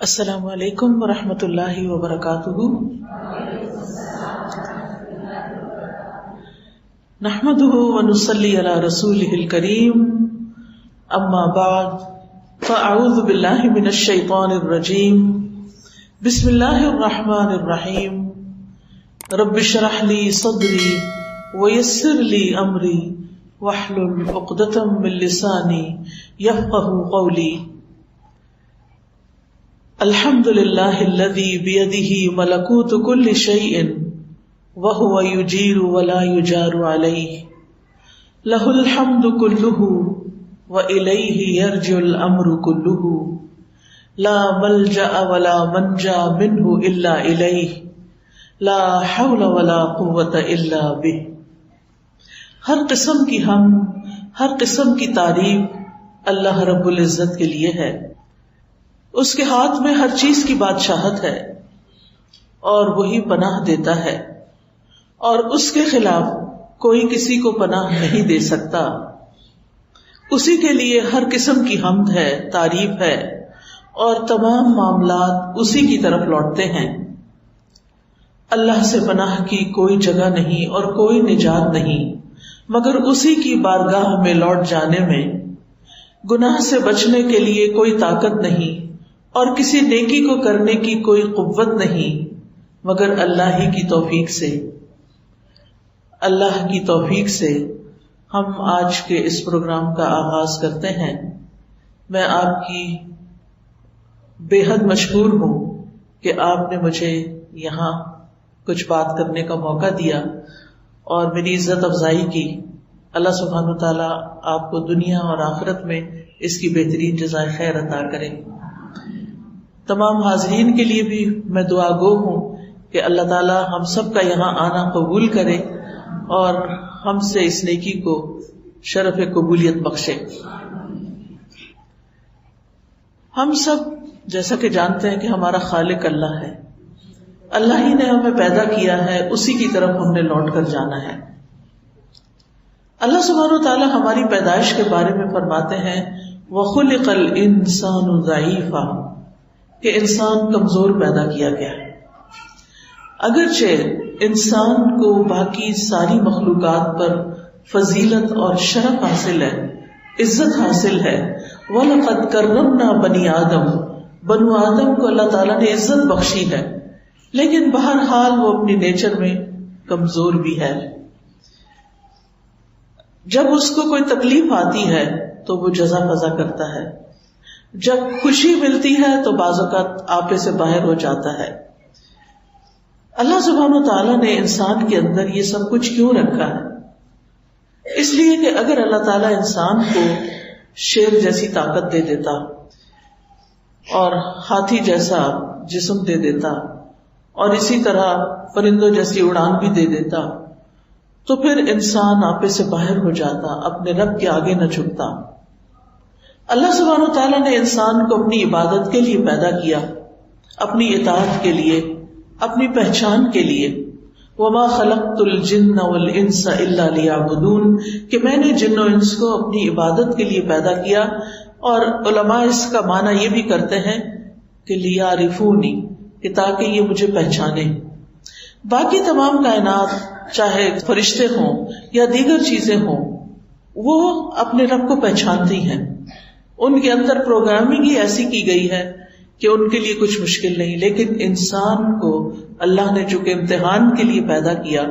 السلام علیکم ورحمۃ اللہ وبرکاتہ۔ نحمده ونصلی علی رسولہ الکریم، اما بعد فاعوذ باللہ من الشیطان الرجیم، بسم اللہ الرحمن الرحیم۔ رب اشرح لی صدری ویسر لی امری واحلل عقدۃ من لسانی یفقهوا قولی۔ الحمد للہ الذی بیدہ ملکوت کل شیء وہو یجیر ولا یجار علیہ، لہ الحمد کلہ والیہ یرجع الامر کلہ، لا ملجأ ولا منجا منہ الا الیہ، لا حول ولا قوة الا بہ۔ ہر قسم کی حمد، ہر قسم کی تعریف اللہ رب العزت کے لیے ہے۔ اس کے ہاتھ میں ہر چیز کی بادشاہت ہے اور وہی پناہ دیتا ہے، اور اس کے خلاف کوئی کسی کو پناہ نہیں دے سکتا۔ اسی کے لیے ہر قسم کی حمد ہے، تعریف ہے، اور تمام معاملات اسی کی طرف لوٹتے ہیں۔ اللہ سے پناہ کی کوئی جگہ نہیں اور کوئی نجات نہیں مگر اسی کی بارگاہ میں لوٹ جانے میں۔ گناہ سے بچنے کے لیے کوئی طاقت نہیں اور کسی نیکی کو کرنے کی کوئی قوت نہیں مگر اللہ ہی کی توفیق سے۔ اللہ کی توفیق سے ہم آج کے اس پروگرام کا آغاز کرتے ہیں۔ میں آپ کی بے حد مشکور ہوں کہ آپ نے مجھے یہاں کچھ بات کرنے کا موقع دیا اور میری عزت افزائی کی۔ اللہ سبحانہ وتعالیٰ آپ کو دنیا اور آخرت میں اس کی بہترین جزائے خیر عطا کرے۔ تمام حاضرین کے لیے بھی میں دعا گو ہوں کہ اللہ تعالیٰ ہم سب کا یہاں آنا قبول کرے اور ہم سے اس نیکی کو شرف قبولیت بخشے۔ ہم سب جیسا کہ جانتے ہیں کہ ہمارا خالق اللہ ہے، اللہ ہی نے ہمیں پیدا کیا ہے، اسی کی طرف ہم نے لوٹ کر جانا ہے۔ اللہ سبحانہ وتعالیٰ ہماری پیدائش کے بارے میں فرماتے ہیں وَخُلِقَ الْإِنسَانُ ضَعِيفًا، کہ انسان کمزور پیدا کیا گیا ہے۔ اگرچہ انسان کو باقی ساری مخلوقات پر فضیلت اور شرف حاصل ہے، عزت حاصل ہے۔ وَلَقَدْ كَرَّمْنَا بَنِي آدم، بنو آدم کو اللہ تعالیٰ نے عزت بخشی ہے، لیکن بہرحال وہ اپنی نیچر میں کمزور بھی ہے۔ جب اس کو کوئی تکلیف آتی ہے تو وہ جزا فضا کرتا ہے، جب خوشی ملتی ہے تو بعض اوقات آپے سے باہر ہو جاتا ہے۔ اللہ سبحانہ وتعالیٰ نے انسان کے اندر یہ سب کچھ کیوں رکھا ہے؟ اس لیے کہ اگر اللہ تعالیٰ انسان کو شیر جیسی طاقت دے دیتا اور ہاتھی جیسا جسم دے دیتا اور اسی طرح پرندوں جیسی اڑان بھی دے دیتا تو پھر انسان آپے سے باہر ہو جاتا، اپنے رب کے آگے نہ جھکتا۔ اللہ سبحانہ وتعالیٰ نے انسان کو اپنی عبادت کے لیے پیدا کیا، اپنی اطاعت کے لیے، اپنی پہچان کے لیے۔ وَمَا خَلَقْتُ الْجِنَّ وَالْإِنسَ إِلَّا لِيَعْبُدُونَ، کہ میں نے جن و انس کو اپنی عبادت کے لیے پیدا کیا، اور علماء اس کا معنی یہ بھی کرتے ہیں کہ لِيَعْرِفُونِ، کہ تاکہ یہ مجھے پہچانے۔ باقی تمام کائنات چاہے فرشتے ہوں یا دیگر چیزیں ہوں وہ اپنے رب کو پہچانتی ہیں، ان کے اندر پروگرامنگ ہی ایسی کی گئی ہے کہ ان کے لیے کچھ مشکل نہیں۔ لیکن انسان کو اللہ نے چونکہ امتحان کے لیے پیدا کیا،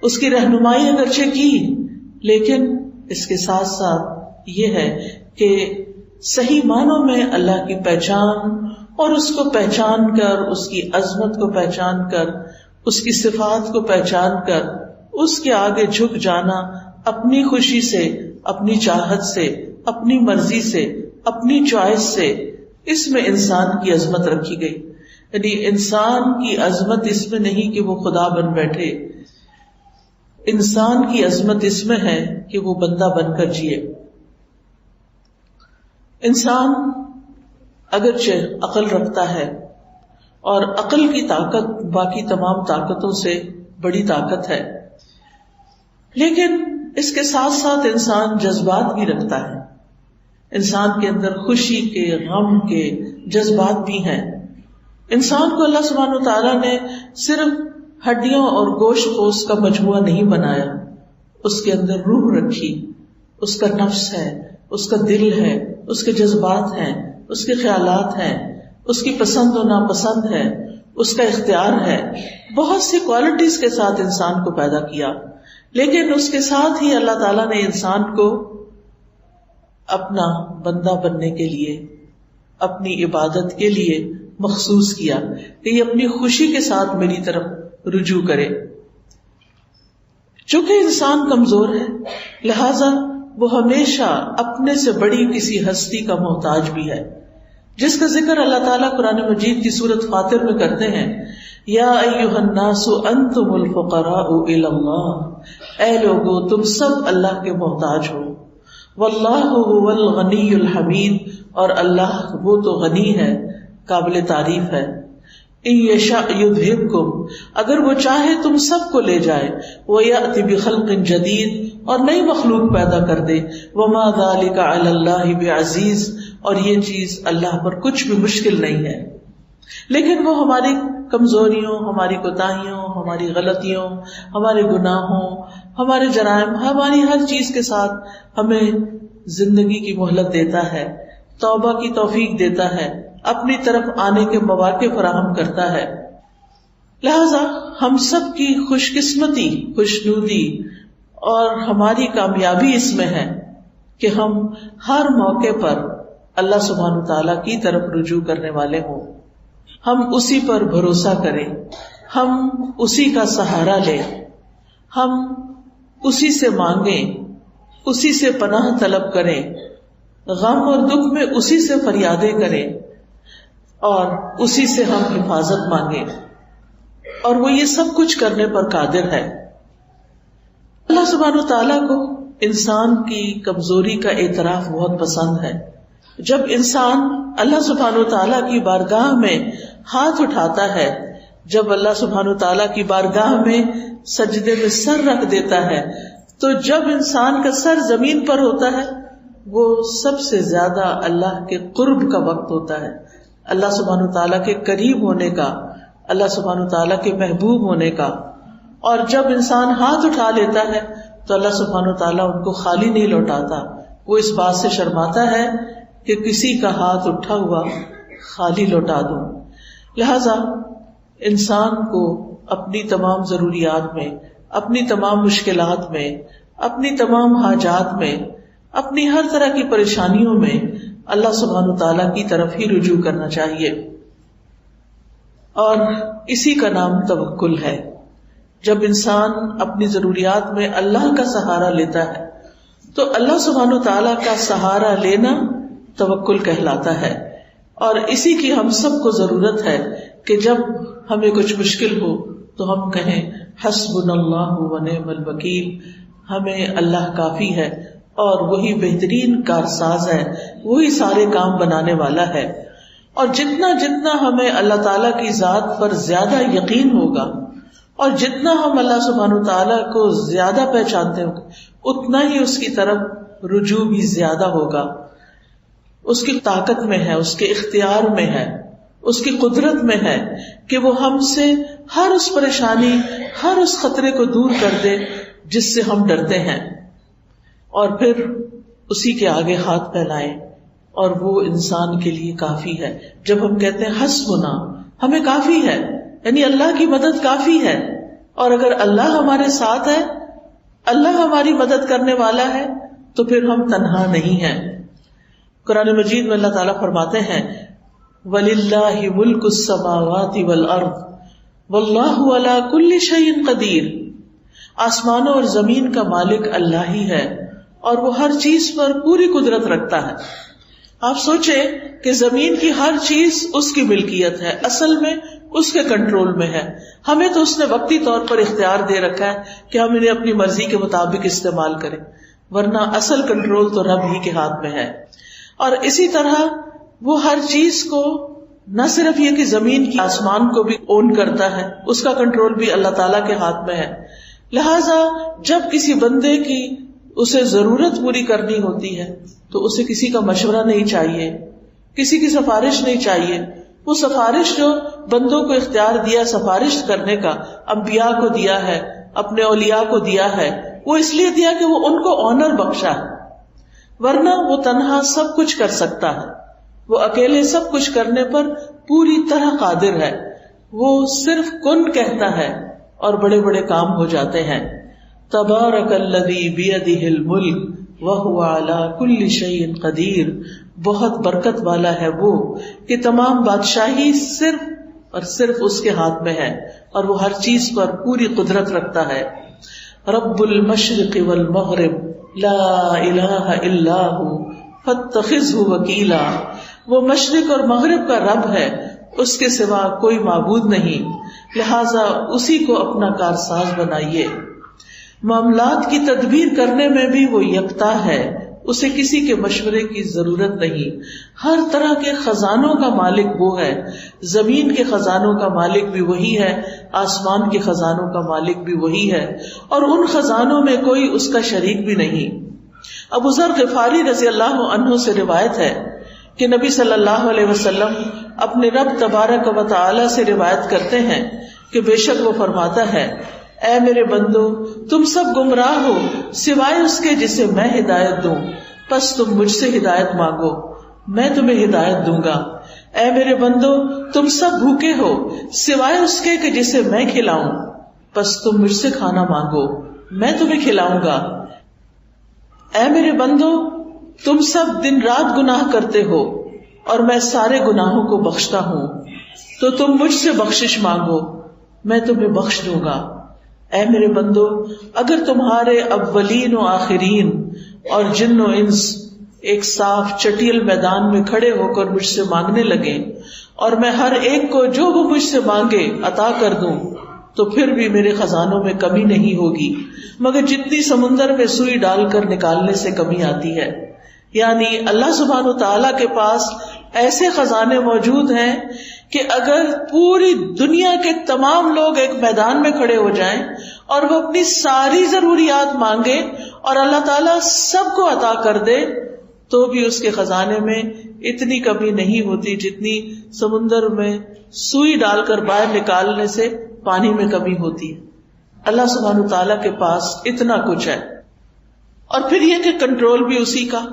اس کی رہنمائی اگرچہ کی، لیکن اس کے ساتھ ساتھ یہ ہے کہ صحیح معنوں میں اللہ کی پہچان اور اس کو پہچان کر، اس کی عظمت کو پہچان کر، اس کی صفات کو پہچان کر اس کے آگے جھک جانا، اپنی خوشی سے، اپنی چاہت سے، اپنی مرضی سے، اپنی چوائس سے، اس میں انسان کی عظمت رکھی گئی۔ یعنی انسان کی عظمت اس میں نہیں کہ وہ خدا بن بیٹھے، انسان کی عظمت اس میں ہے کہ وہ بندہ بن کر جیے۔ انسان اگرچہ عقل رکھتا ہے اور عقل کی طاقت باقی تمام طاقتوں سے بڑی طاقت ہے، لیکن اس کے ساتھ ساتھ انسان جذبات بھی رکھتا ہے، انسان کے اندر خوشی کے، غم کے جذبات بھی ہیں. انسان کو اللہ سبحانہ وتعالیٰ نے صرف ہڈیوں اور گوشت پوست کا مجموعہ نہیں بنایا، اس کے اندر روح رکھی، اس کا نفس ہے، اس کا دل ہے، اس کے جذبات ہیں، اس کے خیالات ہیں، اس کی پسند و ناپسند ہے، اس کا اختیار ہے. بہت سی کوالٹیز کے ساتھ انسان کو پیدا کیا، لیکن اس کے ساتھ ہی اللہ تعالیٰ نے انسان کو اپنا بندہ بننے کے لیے، اپنی عبادت کے لیے مخصوص کیا کہ یہ اپنی خوشی کے ساتھ میری طرف رجوع کرے. چونکہ انسان کمزور ہے، لہذا وہ ہمیشہ اپنے سے بڑی کسی ہستی کا محتاج بھی ہے، جس کا ذکر اللہ تعالیٰ قرآن مجید کی سورۃ فاطر میں کرتے ہیں. یا ایھا الناس انتم الفقراء الی اللہ، اے لوگو تم سب اللہ کے محتاج ہو. واللہ هو الغنی الحمید، اور اللہ وہ تو غنی ہے، قابل تعریف ہے. ان یشاء یذھبکم، اگر وہ چاہے تم سب کو لے جائے. ویأتی بخلق جدید، اور نئی مخلوق پیدا کر دے. وما ذلک علی اللہ بعزیز، اور یہ چیز اللہ پر کچھ بھی مشکل نہیں ہے. لیکن وہ ہماری کمزوریوں، ہماری کوتاہیوں، ہماری غلطیوں، ہمارے گناہوں، ہمارے جرائم، ہماری ہر چیز کے ساتھ ہمیں زندگی کی مہلت دیتا ہے، توبہ کی توفیق دیتا ہے، اپنی طرف آنے کے مواقع فراہم کرتا ہے. لہذا ہم سب کی خوش قسمتی، خوشنودی اور ہماری کامیابی اس میں ہے کہ ہم ہر موقع پر اللہ سبحانہ وتعالیٰ کی طرف رجوع کرنے والے ہوں. ہم اسی پر بھروسہ کریں، ہم اسی کا سہارا لیں، ہم اسی سے مانگیں، اسی سے پناہ طلب کریں، غم اور دکھ میں اسی سے فریادیں کریں، اور اسی سے ہم حفاظت مانگیں، اور وہ یہ سب کچھ کرنے پر قادر ہے. اللہ سبحانہ وتعالیٰ کو انسان کی کمزوری کا اعتراف بہت پسند ہے. جب انسان اللہ سبحانہ وتعالیٰ کی بارگاہ میں ہاتھ اٹھاتا ہے، جب اللہ سبحانہ وتعالیٰ کی بارگاہ میں سجدے میں سر رکھ دیتا ہے، تو جب انسان کا سر زمین پر ہوتا ہے وہ سب سے زیادہ اللہ کے قرب کا وقت ہوتا ہے، اللہ سبحانہ وتعالیٰ کے قریب ہونے کا، اللہ سبحانہ وتعالیٰ کے محبوب ہونے کا. اور جب انسان ہاتھ اٹھا لیتا ہے تو اللہ سبحانہ وتعالیٰ ان کو خالی نہیں لوٹاتا، وہ اس بات سے شرماتا ہے کہ کسی کا ہاتھ اٹھا ہوا خالی لوٹا دوں. لہذا انسان کو اپنی تمام ضروریات میں، اپنی تمام مشکلات میں، اپنی تمام حاجات میں، اپنی ہر طرح کی پریشانیوں میں اللہ سبحانہ وتعالیٰ کی طرف ہی رجوع کرنا چاہیے. اور اسی کا نام توکل ہے. جب انسان اپنی ضروریات میں اللہ کا سہارا لیتا ہے تو اللہ سبحانہ وتعالیٰ کا سہارا لینا توکل کہلاتا ہے. اور اسی کی ہم سب کو ضرورت ہے کہ جب ہمیں کچھ مشکل ہو تو ہم کہیں حسبنا اللہ ونعم الوکیل، ہمیں اللہ کافی ہے اور وہی بہترین کارساز ہے، وہی سارے کام بنانے والا ہے. اور جتنا جتنا ہمیں اللہ تعالیٰ کی ذات پر زیادہ یقین ہوگا اور جتنا ہم اللہ سبحانہ تعالیٰ کو زیادہ پہچانتے ہوں گے، اتنا ہی اس کی طرف رجوع بھی زیادہ ہوگا. اس کی طاقت میں ہے، اس کے اختیار میں ہے، اس کی قدرت میں ہے کہ وہ ہم سے ہر اس پریشانی، ہر اس خطرے کو دور کر دے جس سے ہم ڈرتے ہیں، اور پھر اسی کے آگے ہاتھ پھیلائیں. اور وہ انسان کے لیے کافی ہے. جب ہم کہتے ہیں حسبنا، ہمیں کافی ہے، یعنی اللہ کی مدد کافی ہے. اور اگر اللہ ہمارے ساتھ ہے، اللہ ہماری مدد کرنے والا ہے، تو پھر ہم تنہا نہیں ہیں. قرآن مجید میں اللہ تعالیٰ فرماتے ہیں وَلِلَّهِ مُلْكُ السَّمَاوَاتِ وَالْأَرْضِ وَاللَّهُ عَلَى كُلِّ شَيْءٍ قَدِيرٌ. آسمانوں اور زمین کا مالک اللہ ہی ہے اور وہ ہر چیز پر پوری قدرت رکھتا ہے. آپ سوچیں کہ زمین کی ہر چیز اس کی ملکیت ہے، اصل میں اس کے کنٹرول میں ہے. ہمیں تو اس نے وقتی طور پر اختیار دے رکھا ہے کہ ہم انہیں اپنی مرضی کے مطابق استعمال کریں، ورنہ اصل کنٹرول تو رب ہی کے ہاتھ میں ہے. اور اسی طرح وہ ہر چیز کو نہ صرف یہ کہ زمین کی آسمان کو بھی اون کرتا ہے، اس کا کنٹرول بھی اللہ تعالیٰ کے ہاتھ میں ہے. لہذا جب کسی بندے کی اسے ضرورت پوری کرنی ہوتی ہے تو اسے کسی کا مشورہ نہیں چاہیے، کسی کی سفارش نہیں چاہیے. وہ سفارش جو بندوں کو اختیار دیا سفارش کرنے کا، انبیاء کو دیا ہے، اپنے اولیاء کو دیا ہے، وہ اس لیے دیا کہ وہ ان کو آنر بخشا ہے. ورنہ وہ تنہا سب کچھ کر سکتا ہے، وہ اکیلے سب کچھ کرنے پر پوری طرح قادر ہے. وہ صرف کن کہتا ہے اور بڑے بڑے کام ہو جاتے ہیں. تبارک الذی بیدہ الملک وہو علی کل شیء قدیر. بہت برکت والا ہے وہ کہ تمام بادشاہی صرف اور صرف اس کے ہاتھ میں ہے اور وہ ہر چیز پر پوری قدرت رکھتا ہے. رب المشرق والمغرب لا الہ الا ہو فاتخذہ وکیلا. وہ مشرق اور مغرب کا رب ہے، اس کے سوا کوئی معبود نہیں، لہذا اسی کو اپنا کارساز بنائیے. معاملات کی تدبیر کرنے میں بھی وہ یکتا ہے، اسے کسی کے مشورے کی ضرورت نہیں. ہر طرح کے خزانوں کا مالک وہ ہے، زمین کے خزانوں کا مالک بھی وہی ہے، آسمان کے خزانوں کا مالک بھی وہی ہے، اور ان خزانوں میں کوئی اس کا شریک بھی نہیں. ابو ذر غفاری رضی اللہ عنہ سے روایت ہے کہ نبی صلی اللہ علیہ وسلم اپنے رب تبارک و تعالی سے روایت کرتے ہیں کہ بے شک وہ فرماتا ہے، اے میرے بندو تم سب گمراہ ہو سوائے اس کے جسے میں ہدایت دوں، پس تم مجھ سے ہدایت مانگو میں تمہیں ہدایت دوں گا. اے میرے بندو تم سب بھوکے ہو سوائے اس کے کہ جسے میں کھلاؤں، پس تم مجھ سے کھانا مانگو میں تمہیں کھلاؤں گا. اے میرے بندو تم سب دن رات گناہ کرتے ہو اور میں سارے گناہوں کو بخشتا ہوں، تو تم مجھ سے بخشش مانگو میں تمہیں بخش دوں گا. اے میرے بندو اگر تمہارے اولین و آخرین اور جن و انس ایک صاف چٹیل میدان میں کھڑے ہو کر مجھ سے مانگنے لگے اور میں ہر ایک کو جو وہ مجھ سے مانگے عطا کر دوں، تو پھر بھی میرے خزانوں میں کمی نہیں ہوگی مگر جتنی سمندر میں سوئی ڈال کر نکالنے سے کمی آتی ہے. یعنی اللہ سبحانہ وتعالیٰ کے پاس ایسے خزانے موجود ہیں کہ اگر پوری دنیا کے تمام لوگ ایک میدان میں کھڑے ہو جائیں اور وہ اپنی ساری ضروریات مانگے اور اللہ تعالیٰ سب کو عطا کر دے تو بھی اس کے خزانے میں اتنی کمی نہیں ہوتی جتنی سمندر میں سوئی ڈال کر باہر نکالنے سے پانی میں کمی ہوتی ہے. اللہ سبحانہ وتعالیٰ کے پاس اتنا کچھ ہے. اور پھر یہ کہ کنٹرول بھی اسی کا،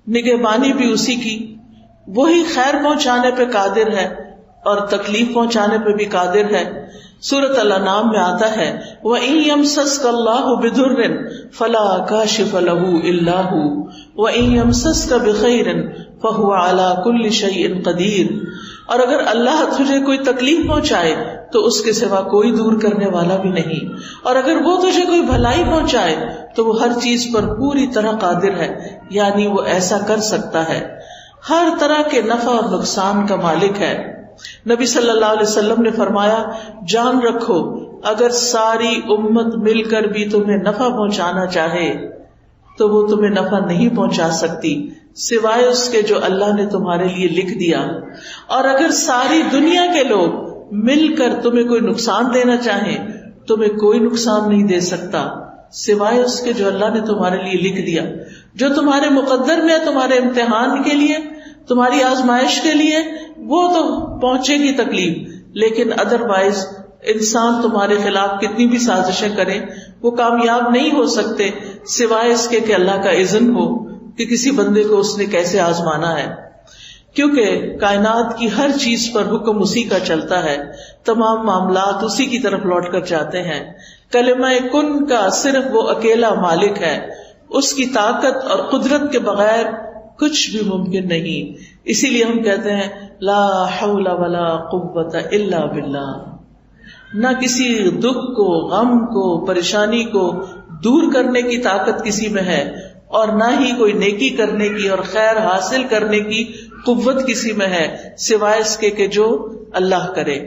نگہبانی بھی اسی کی، وہی خیر پہنچانے پہ قادر ہے اور تکلیف پہنچانے پہ بھی قادر ہے. سورۃ الانعام میں آتا ہے وَإِن يَمْسَسْكَ اللَّهُ بِضُرٍّ فَلَا كَاشِفَ لَهُ إِلَّا هُ وَإِن يَمْسَسْكَ بِخَيْرٍ فَهُوَ عَلَى كُلِّ شَيْءٍ قَدِيرٌ. اور اگر اللہ تجھے کوئی تکلیف پہنچائے تو اس کے سوا کوئی دور کرنے والا بھی نہیں، اور اگر وہ تجھے کوئی بھلائی پہنچائے تو وہ ہر چیز پر پوری طرح قادر ہے، یعنی وہ ایسا کر سکتا ہے، ہر طرح کے نفع اور نقصان کا مالک ہے. نبی صلی اللہ علیہ وسلم نے فرمایا جان رکھو اگر ساری امت مل کر بھی تمہیں نفع پہنچانا چاہے تو وہ تمہیں نفع نہیں پہنچا سکتی سوائے اس کے جو اللہ نے تمہارے لیے لکھ دیا، اور اگر ساری دنیا کے لوگ مل کر تمہیں کوئی نقصان دینا چاہیں تمہیں کوئی نقصان نہیں دے سکتا سوائے اس کے جو اللہ نے تمہارے لیے لکھ دیا، جو تمہارے مقدر میں تمہارے امتحان کے لیے، تمہاری آزمائش کے لیے. وہ تو پہنچے گی تکلیف، لیکن ادروائز انسان تمہارے خلاف کتنی بھی سازشیں کریں وہ کامیاب نہیں ہو سکتے سوائے اس کے کہ اللہ کا اذن ہو کہ کسی بندے کو اس نے کیسے آزمانا ہے. کیونکہ کائنات کی ہر چیز پر حکم اسی کا چلتا ہے، تمام معاملات اسی کی طرف لوٹ کر جاتے ہیں. کلمہ کن کا صرف وہ اکیلا مالک ہے، اس کی طاقت اور قدرت کے بغیر کچھ بھی ممکن نہیں. اسی لیے ہم کہتے ہیں لا حول ولا قوت الا باللہ. نہ کسی دکھ کو، غم کو، پریشانی کو دور کرنے کی طاقت کسی میں ہے، اور نہ ہی کوئی نیکی کرنے کی اور خیر حاصل کرنے کی قوت کسی میں ہے سوائے اس کے کہ جو اللہ کرے.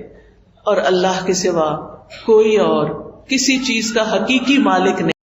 اور اللہ کے سوا کوئی اور کسی چیز کا حقیقی مالک نہیں.